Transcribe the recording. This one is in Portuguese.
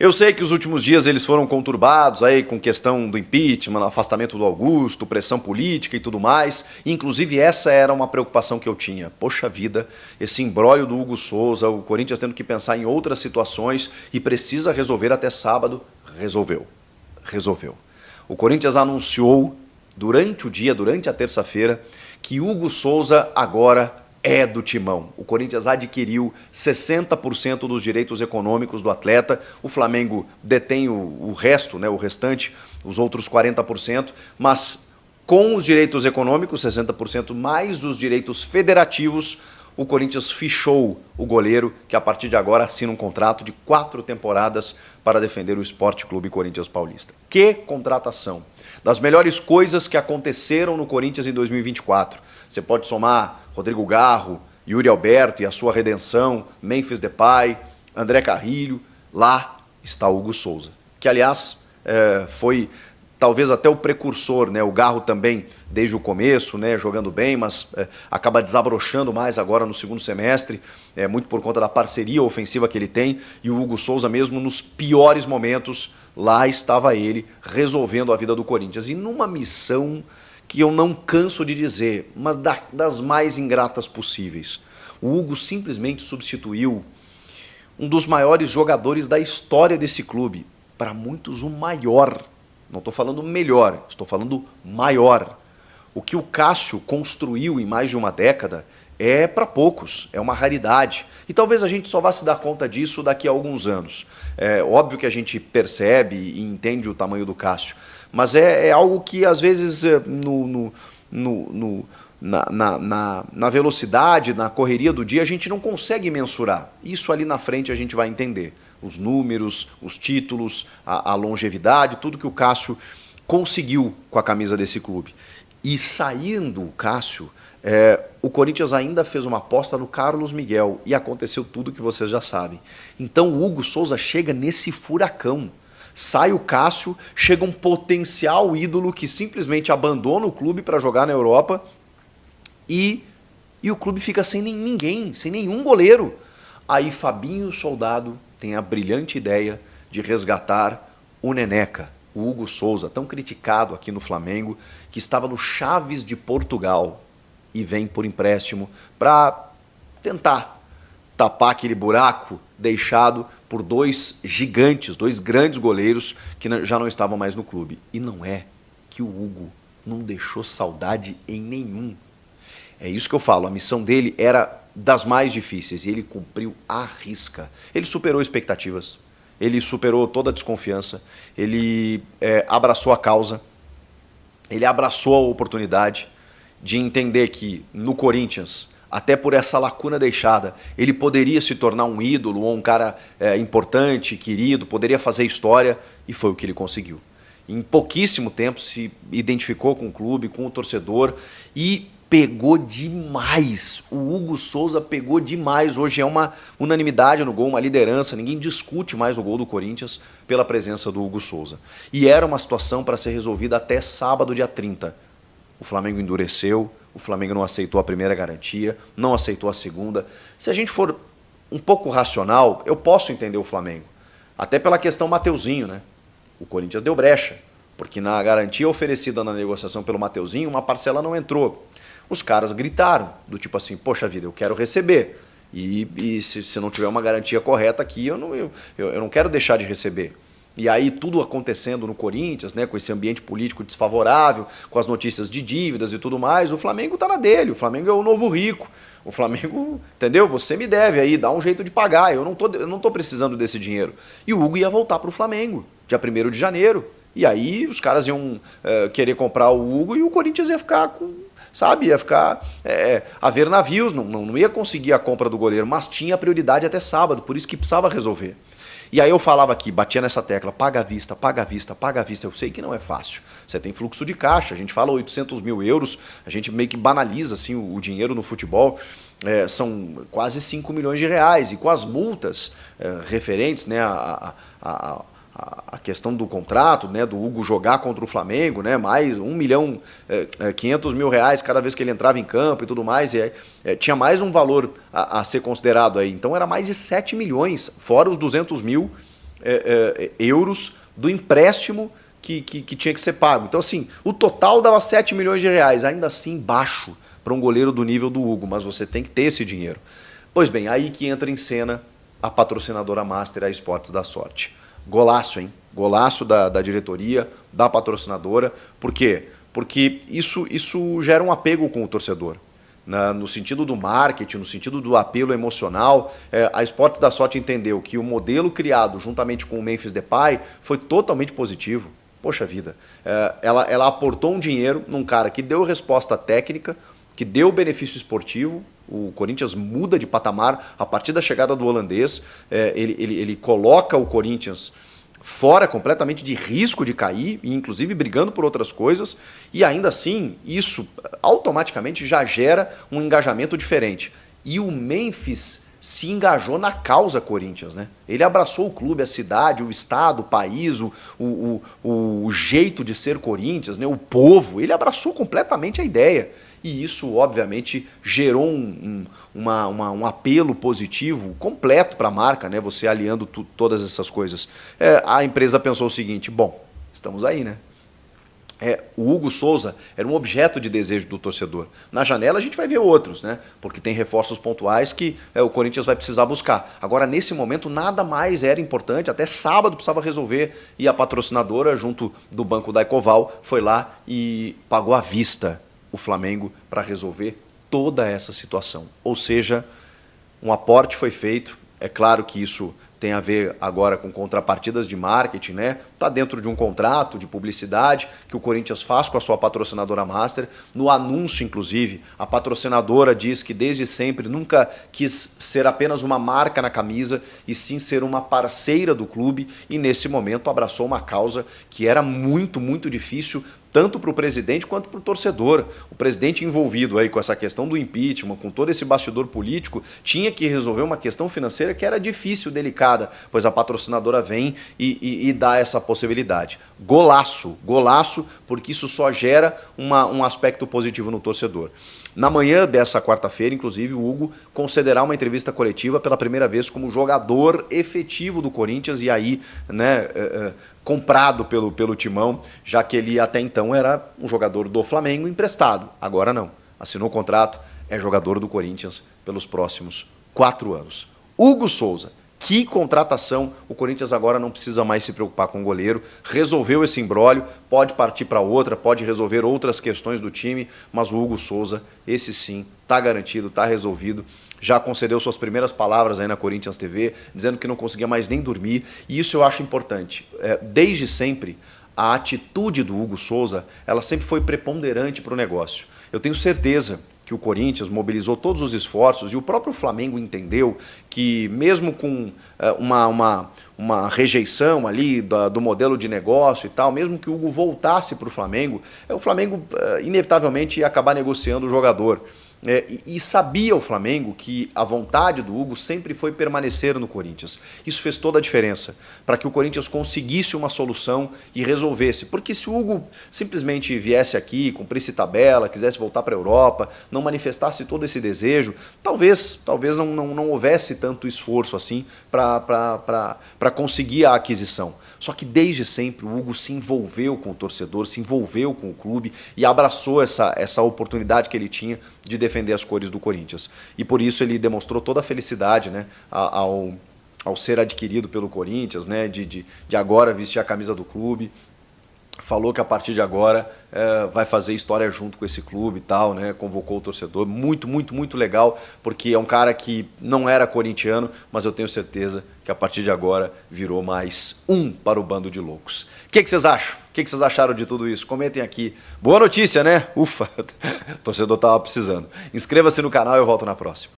Eu sei que os últimos dias eles foram conturbados aí com questão do impeachment, afastamento do Augusto, pressão política e tudo mais. Inclusive essa era uma preocupação que eu tinha. Poxa vida, esse imbróglio do Hugo Souza, o Corinthians tendo que pensar em outras situações e precisa resolver até sábado. Resolveu. O Corinthians anunciou durante o dia, durante a terça-feira, que Hugo Souza agora é do Timão. O Corinthians adquiriu 60% dos direitos econômicos do atleta. O Flamengo detém o resto, né, o restante, os outros 40%, mas com os direitos econômicos, 60%, mais os direitos federativos, o Corinthians fichou o goleiro, que a partir de agora assina um contrato de 4 temporadas para defender o Sport Clube Corinthians Paulista. Que contratação! Das melhores coisas que aconteceram no Corinthians em 2024. Você pode somar Rodrigo Garro, Yuri Alberto e a sua redenção, Memphis Depay, André Carrilho. Lá está Hugo Souza, que aliás foi talvez até o precursor, né? O Garro também desde o começo, né, jogando bem, mas acaba desabrochando mais agora no segundo semestre, muito por conta da parceria ofensiva que ele tem, e o Hugo Souza mesmo nos piores momentos, lá estava ele resolvendo a vida do Corinthians, e numa missão que eu não canso de dizer, mas das mais ingratas possíveis. O Hugo simplesmente substituiu um dos maiores jogadores da história desse clube, para muitos o maior. Não estou falando melhor, estou falando maior. O que o Cássio construiu em mais de uma década é para poucos, é uma raridade. E talvez a gente só vá se dar conta disso daqui a alguns anos. É óbvio que a gente percebe e entende o tamanho do Cássio, mas é algo que às vezes na velocidade, na correria do dia, a gente não consegue mensurar. Isso ali na frente a gente vai entender. Os números, os títulos, a longevidade, tudo que o Cássio conseguiu com a camisa desse clube. E saindo o Cássio, o Corinthians ainda fez uma aposta no Carlos Miguel e aconteceu tudo que vocês já sabem. Então o Hugo Souza chega nesse furacão. Sai o Cássio, chega um potencial ídolo que simplesmente abandona o clube para jogar na Europa e o clube fica sem ninguém, sem nenhum goleiro. Aí Fabinho Soldado tem a brilhante ideia de resgatar o Neneca, o Hugo Souza, tão criticado aqui no Flamengo, que estava no Chaves de Portugal e vem por empréstimo para tentar tapar aquele buraco deixado por dois gigantes, dois grandes goleiros que já não estavam mais no clube. E não é que o Hugo não deixou saudade em nenhum. É isso que eu falo, a missão dele era das mais difíceis e ele cumpriu à risca. Ele superou expectativas, ele superou toda a desconfiança, ele abraçou a causa, ele abraçou a oportunidade de entender que no Corinthians, até por essa lacuna deixada, ele poderia se tornar um ídolo ou um cara importante, querido, poderia fazer história, e foi o que ele conseguiu. Em pouquíssimo tempo se identificou com o clube, com o torcedor e pegou demais. O Hugo Souza pegou demais. Hoje é uma unanimidade no gol, uma liderança. Ninguém discute mais o gol do Corinthians pela presença do Hugo Souza. E era uma situação para ser resolvida até sábado, dia 30. O Flamengo endureceu, o Flamengo não aceitou a primeira garantia, não aceitou a segunda. Se a gente for um pouco racional, eu posso entender o Flamengo. Até pela questão Mateuzinho, né? O Corinthians deu brecha, porque na garantia oferecida na negociação pelo Mateuzinho, uma parcela não entrou. Os caras gritaram, do tipo assim, poxa vida, eu quero receber. E se não tiver uma garantia correta aqui, eu não quero deixar de receber. E aí tudo acontecendo no Corinthians, né, com esse ambiente político desfavorável, com as notícias de dívidas e tudo mais, o Flamengo tá na dele, o Flamengo é o novo rico. O Flamengo, entendeu? Você me deve aí, dá um jeito de pagar, eu não tô precisando desse dinheiro. E o Hugo ia voltar pro Flamengo, dia 1º de janeiro. E aí os caras iam querer comprar o Hugo e o Corinthians ia ficar com... Sabe, ia ficar a ver navios, não ia conseguir a compra do goleiro, mas tinha prioridade até sábado, por isso que precisava resolver. E aí eu falava aqui, batia nessa tecla, paga à vista, paga à vista, paga à vista. Eu sei que não é fácil, você tem fluxo de caixa, a gente fala 800 mil euros, a gente meio que banaliza assim, o dinheiro no futebol, são quase 5 milhões de reais, e com as multas referentes, né, a questão do contrato, né, do Hugo jogar contra o Flamengo, né, mais 1.500.000 reais cada vez que ele entrava em campo e tudo mais, tinha mais um valor a ser considerado aí. Então era mais de 7 milhões, fora os 200 mil euros do empréstimo que tinha que ser pago. Então, assim, o total dava 7 milhões de reais, ainda assim baixo para um goleiro do nível do Hugo, mas você tem que ter esse dinheiro. Pois bem, aí que entra em cena a patrocinadora master, a Esportes da Sorte. Golaço, hein? Golaço da diretoria, da patrocinadora. Por quê? Porque isso gera um apego com o torcedor. No sentido do marketing, no sentido do apelo emocional, a Esportes da Sorte entendeu que o modelo criado juntamente com o Memphis Depay foi totalmente positivo. Poxa vida, ela aportou um dinheiro num cara que deu resposta técnica, que deu benefício esportivo. O Corinthians muda de patamar a partir da chegada do holandês. Ele coloca o Corinthians fora completamente de risco de cair, e inclusive brigando por outras coisas, e ainda assim isso automaticamente já gera um engajamento diferente. E o Memphis se engajou na causa Corinthians, né? Ele abraçou o clube, a cidade, o estado, o país, o jeito de ser Corinthians, né? O povo. Ele abraçou completamente a ideia. E isso, obviamente, gerou um apelo positivo completo para a marca, né? Você aliando todas essas coisas. A empresa pensou o seguinte: bom, estamos aí, né? O Hugo Souza era um objeto de desejo do torcedor. Na janela a gente vai ver outros, né? Porque tem reforços pontuais que o Corinthians vai precisar buscar. Agora, nesse momento, nada mais era importante. Até sábado precisava resolver. E a patrocinadora, junto do Banco da Ecoval, foi lá e pagou à vista o Flamengo para resolver toda essa situação. Ou seja, um aporte foi feito. É claro que isso tem a ver agora com contrapartidas de marketing, né? Está dentro de um contrato de publicidade que o Corinthians faz com a sua patrocinadora master. No anúncio, inclusive, a patrocinadora diz que desde sempre nunca quis ser apenas uma marca na camisa e sim ser uma parceira do clube, e nesse momento abraçou uma causa que era muito, muito difícil tanto para o presidente quanto para o torcedor. O presidente envolvido aí com essa questão do impeachment, com todo esse bastidor político, tinha que resolver uma questão financeira que era difícil, delicada, pois a patrocinadora vem e dá essa possibilidade. Golaço, golaço, porque isso só gera um aspecto positivo no torcedor. Na manhã dessa quarta-feira, inclusive, o Hugo concederá uma entrevista coletiva pela primeira vez como jogador efetivo do Corinthians, e aí, né, comprado pelo Timão, já que ele até então era um jogador do Flamengo emprestado. Agora não. Assinou o contrato, é jogador do Corinthians pelos próximos 4 anos. Hugo Souza. Que contratação, o Corinthians agora não precisa mais se preocupar com o goleiro, resolveu esse imbróglio, pode partir para outra, pode resolver outras questões do time, mas o Hugo Souza, esse sim, está garantido, está resolvido, já concedeu suas primeiras palavras aí na Corinthians TV, dizendo que não conseguia mais nem dormir, e isso eu acho importante. Desde sempre, a atitude do Hugo Souza, ela sempre foi preponderante para o negócio. Eu tenho certeza que o Corinthians mobilizou todos os esforços, e o próprio Flamengo entendeu que mesmo com uma rejeição ali do modelo de negócio e tal, mesmo que o Hugo voltasse para o Flamengo inevitavelmente ia acabar negociando o jogador. E sabia o Flamengo que a vontade do Hugo sempre foi permanecer no Corinthians. Isso fez toda a diferença para que o Corinthians conseguisse uma solução e resolvesse. Porque se o Hugo simplesmente viesse aqui, cumprisse tabela, quisesse voltar para a Europa, não manifestasse todo esse desejo, talvez não houvesse tanto esforço assim para conseguir a aquisição. Só que desde sempre o Hugo se envolveu com o torcedor, se envolveu com o clube e abraçou essa oportunidade que ele tinha de defender as cores do Corinthians. E por isso ele demonstrou toda a felicidade, né, ao ser adquirido pelo Corinthians, né, de agora vestir a camisa do clube. Falou que a partir de agora vai fazer história junto com esse clube e tal, né? Convocou o torcedor. Muito, muito, muito legal, porque é um cara que não era corintiano, mas eu tenho certeza que a partir de agora virou mais um para o bando de loucos. O que vocês acham? O que vocês acharam de tudo isso? Comentem aqui. Boa notícia, né? Ufa! O torcedor estava precisando. Inscreva-se no canal e eu volto na próxima.